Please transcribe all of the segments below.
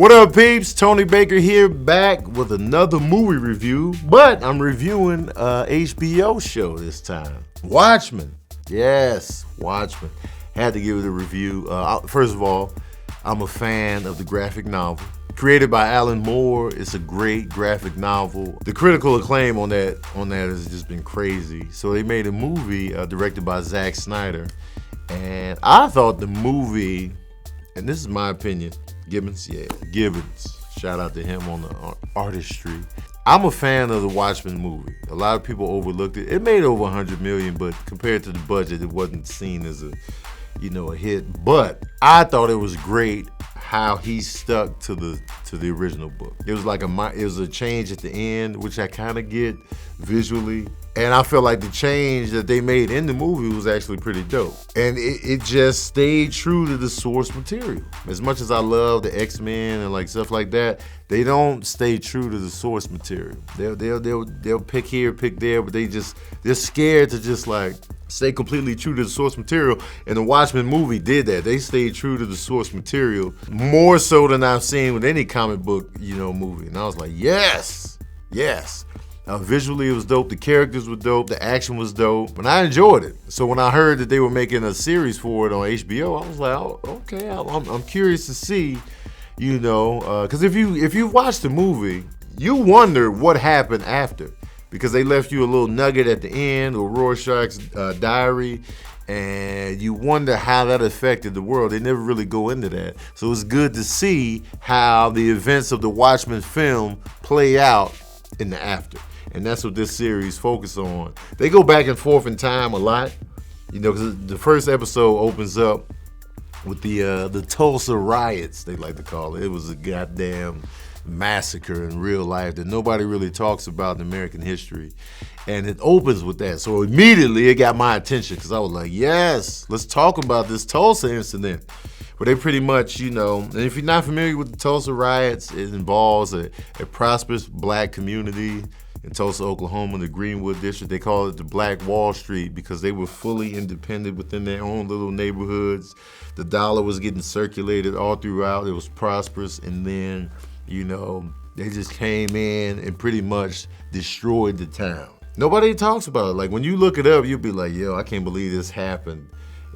What up, peeps? Tony Baker here, back with another movie review, but I'm reviewing a HBO show this time. Watchmen. Yes, Watchmen. Had to give it a review. First of all, I'm a fan of the graphic novel. Created by Alan Moore, it's a great graphic novel. The critical acclaim on that has just been crazy. So they made a movie directed by Zack Snyder, and I thought the movie, and this is my opinion, Gibbons. Shout out to him on the artistry. I'm a fan of the Watchmen movie. A lot of people overlooked it. It made over 100 million, but compared to the budget, it wasn't seen as a hit. But I thought it was great how he stuck to the original book. It was like a change at the end, which I kind of get visually. And I feel like the change that they made in the movie was actually pretty dope. And it just stayed true to the source material. As much as I love the X-Men and like stuff like that, they don't stay true to the source material. They'll pick here, pick there, but they're scared to just like stay completely true to the source material. And the Watchmen movie did that. They stayed true to the source material more so than I've seen with any comic book, movie. And I was like, yes. Visually, it was dope. The characters were dope. The action was dope, and I enjoyed it. So when I heard that they were making a series for it on HBO, I was like, oh, okay. I'm curious to see, because if you watch the movie, you wonder what happened after, because they left you a little nugget at the end, or Rorschach's diary, and you wonder how that affected the world. They never really go into that. So it's good to see how the events of the Watchmen film play out in the after. And that's what this series focuses on. They go back and forth in time a lot, because the first episode opens up with the Tulsa riots, they like to call it. It was a goddamn massacre in real life that nobody really talks about in American history. And it opens with that. So immediately it got my attention, because I was like, yes, let's talk about this Tulsa incident. But they pretty much, and if you're not familiar with the Tulsa riots, it involves a prosperous black community in Tulsa, Oklahoma, the Greenwood District. They call it the Black Wall Street because they were fully independent within their own little neighborhoods. The dollar was getting circulated all throughout. It was prosperous. And then, they just came in and pretty much destroyed the town. Nobody talks about it. Like, when you look it up, you'll be like, yo, I can't believe this happened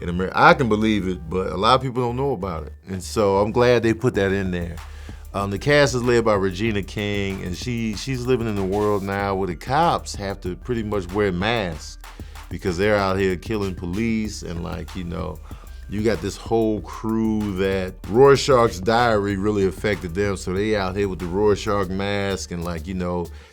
in America. I can believe it, but a lot of people don't know about it. And so I'm glad they put that in there. The cast is led by Regina King, and she's living in a world now where the cops have to pretty much wear masks because they're out here killing police, and you got this whole crew that Rorschach's diary really affected them, so they out here with the Rorschach mask and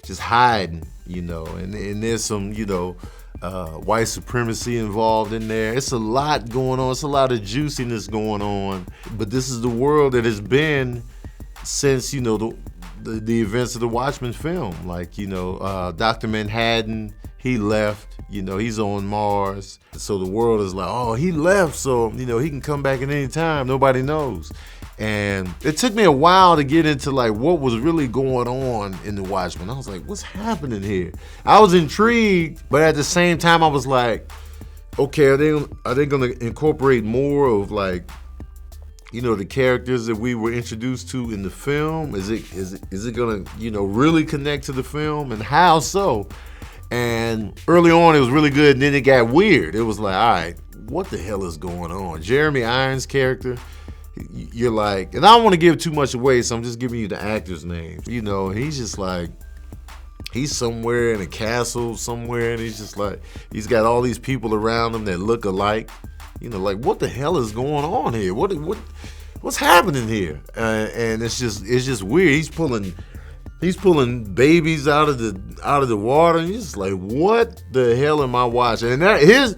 just hiding, and there's some, white supremacy involved in there. It's a lot going on. It's a lot of juiciness going on, but this is the world that has been since the events of the Watchmen film. Dr. Manhattan, he left, he's on Mars, so the world is like, oh, he left, so he can come back at any time. Nobody knows. And it took me a while to get into what was really going on in the Watchmen. I was like, what's happening here? I was intrigued, but at the same time I was like, okay, are they gonna incorporate more of the characters that we were introduced to in the film? Is it gonna, really connect to the film, and how so? And early on it was really good, and then it got weird. It was like, all right, what the hell is going on? Jeremy Irons' character, you're like, and I don't want to give too much away, so I'm just giving you the actor's names. He's just he's somewhere in a castle somewhere, and he's just he's got all these people around him that look alike. What the hell is going on here? What's happening here? And it's just weird. He's pulling babies out of the water, and he's just like, what the hell am I watching? And his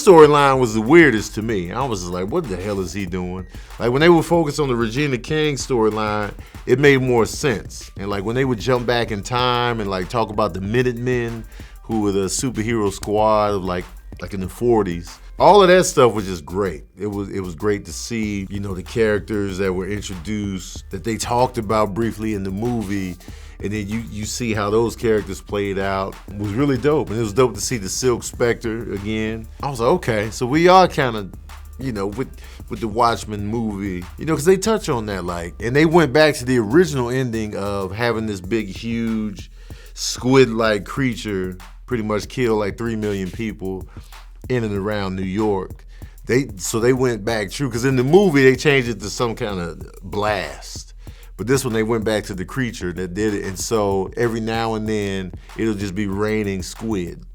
storyline was the weirdest to me. I was just like, what the hell is he doing? When they would focus on the Regina King storyline, it made more sense. And when they would jump back in time and talk about the Minutemen, who were the superhero squad of in the 40s. All of that stuff was just great. It was great to see, the characters that were introduced, that they talked about briefly in the movie, and then you see how those characters played out. It was really dope, and it was dope to see the Silk Spectre again. I was like, okay, so we are kind of with the Watchmen movie, because they touch on that, like, and they went back to the original ending of having this big, huge squid-like creature pretty much kill like 3 million people in and around New York. So they went back true, because in the movie they changed it to some kind of blast. But this one they went back to the creature that did it, and so every now and then it'll just be raining squid.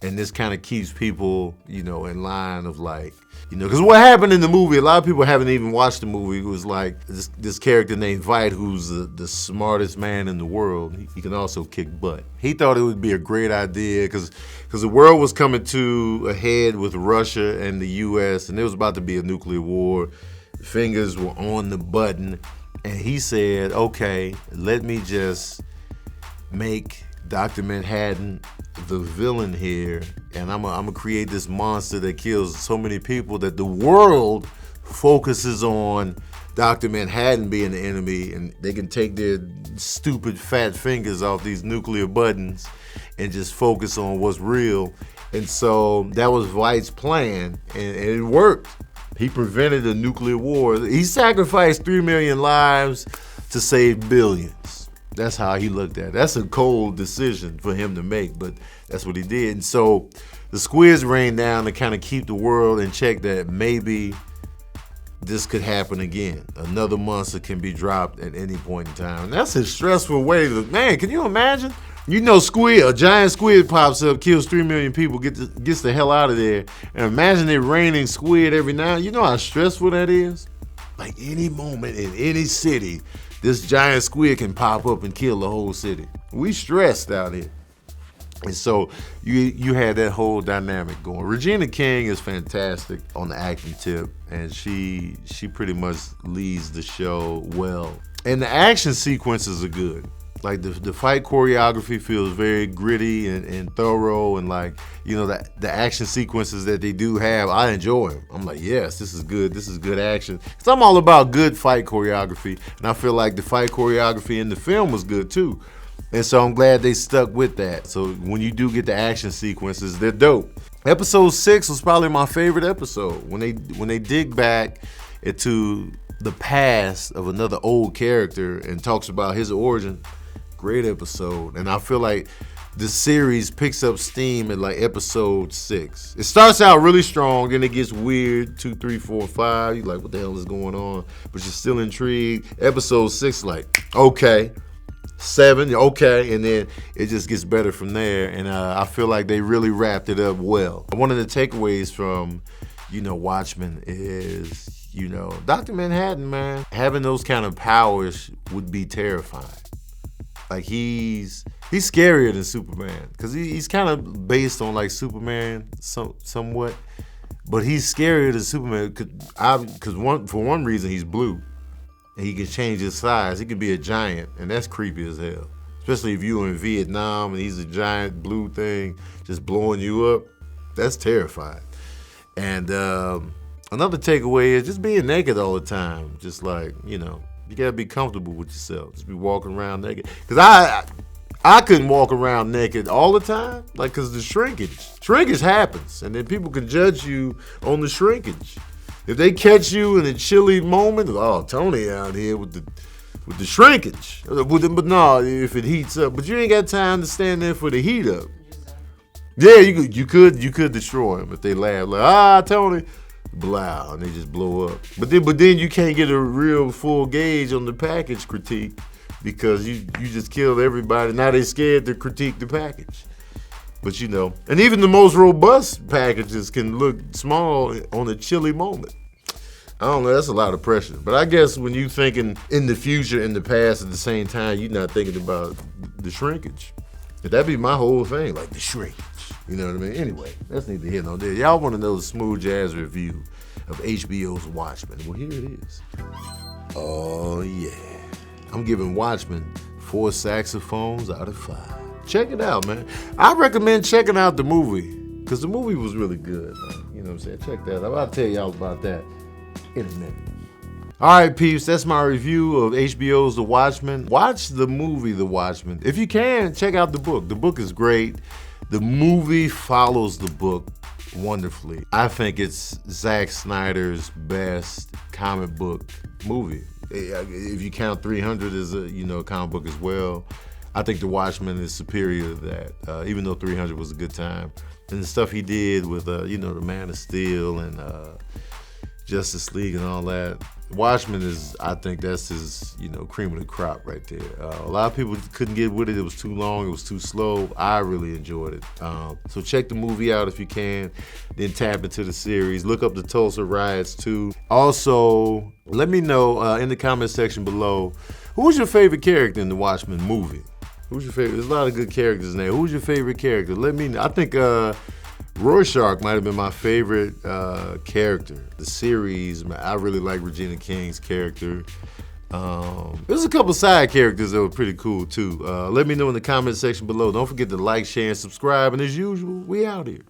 And this kind of keeps people, in line of like, because what happened in the movie, a lot of people haven't even watched the movie. It was like this character named Vite, who's the smartest man in the world. He can also kick butt. He thought it would be a great idea because the world was coming to a head with Russia and the U.S., and there was about to be a nuclear war. Fingers were on the button, and he said, okay, let me just make Dr. Manhattan the villain here, and I'm gonna create this monster that kills so many people that the world focuses on Dr. Manhattan being the enemy, and they can take their stupid fat fingers off these nuclear buttons and just focus on what's real. And so that was Vite's plan, and it worked. He prevented a nuclear war. He sacrificed 3 million lives to save billions. That's how he looked at it. That's a cold decision for him to make, but that's what he did. And so the squids rained down to kind of keep the world in check that maybe this could happen again. Another monster can be dropped at any point in time. And that's a stressful way to, man, can you imagine? A giant squid pops up, kills 3 million people, gets the hell out of there. And imagine it raining squid every now. You know how stressful that is? Like any moment in any city, this giant squid can pop up and kill the whole city. We stressed out here. And so you had that whole dynamic going. Regina King is fantastic on the acting tip, and she pretty much leads the show well. And the action sequences are good. Like the fight choreography feels very gritty and thorough, and like, the action sequences that they do have, I enjoy them. I'm like, yes, this is good. This is good action. Because I'm all about good fight choreography, and I feel like the fight choreography in the film was good too. And so I'm glad they stuck with that. So when you do get the action sequences, they're dope. Episode 6 was probably my favorite episode. When they dig back into the past of another old character and talks about his origin. Great episode. And I feel like the series picks up steam at like episode 6. It starts out really strong, then it gets weird. 2, 3, 4, 5. You're like, what the hell is going on? But you're still intrigued. Episode 6, like, okay. 7, okay. And then it just gets better from there. And I feel like they really wrapped it up well. One of the takeaways from, Watchmen is, Dr. Manhattan, man, having those kind of powers would be terrifying. Like he's scarier than Superman, because he's kind of based on like Superman somewhat, but he's scarier than Superman because for one reason he's blue, and he can change his size. He can be a giant, and that's creepy as hell. Especially if you're in Vietnam and he's a giant blue thing just blowing you up. That's terrifying. And another takeaway is just being naked all the time. Just like, you gotta be comfortable with yourself. Just be walking around naked. Cause I couldn't walk around naked all the time, like, cause the shrinkage happens, and then people can judge you on the shrinkage. If they catch you in a chilly moment, oh, Tony out here with the shrinkage. But no, if it heats up, but you ain't got time to stand there for the heat up. Yeah, you could destroy them if they laugh like, Tony. Blah, and they just blow up. But then you can't get a real full gauge on the package critique because you just killed everybody. Now they scared to critique the package. But and even the most robust packages can look small on a chilly moment. I don't know, that's a lot of pressure. But I guess when you thinking in the future, in the past, at the same time, you're not thinking about the shrinkage. That'd be my whole thing, like the shrinkage. You know what I mean? Anyway, that's neither here nor there. Y'all want to know the smooth jazz review of HBO's Watchmen? Well, here it is. Oh, yeah. I'm giving Watchmen 4 saxophones out of 5. Check it out, man. I recommend checking out the movie, because the movie was really good, man. You know what I'm saying? Check that out. I'll tell y'all about that in a minute. All right, peeps, that's my review of HBO's The Watchmen. Watch the movie The Watchmen. If you can, check out the book. The book is great. The movie follows the book wonderfully. I think it's Zack Snyder's best comic book movie. If you count 300 as a comic book as well, I think The Watchmen is superior to that. Even though 300 was a good time, and the stuff he did with the Man of Steel and Justice League and all that. Watchmen is, I think that's his, cream of the crop right there. A lot of people couldn't get with it. It was too long. It was too slow. I really enjoyed it. So check the movie out if you can. Then tap into the series. Look up the Tulsa riots too. Also, let me know in the comment section below, who was your favorite character in the Watchmen movie? Who's your favorite? There's a lot of good characters in there. Who's your favorite character? Let me know. I think Rorschach might have been my favorite character. The series, I really like Regina King's character. There's a couple side characters that were pretty cool too. Let me know in the comment section below. Don't forget to like, share, and subscribe. And as usual, we out here.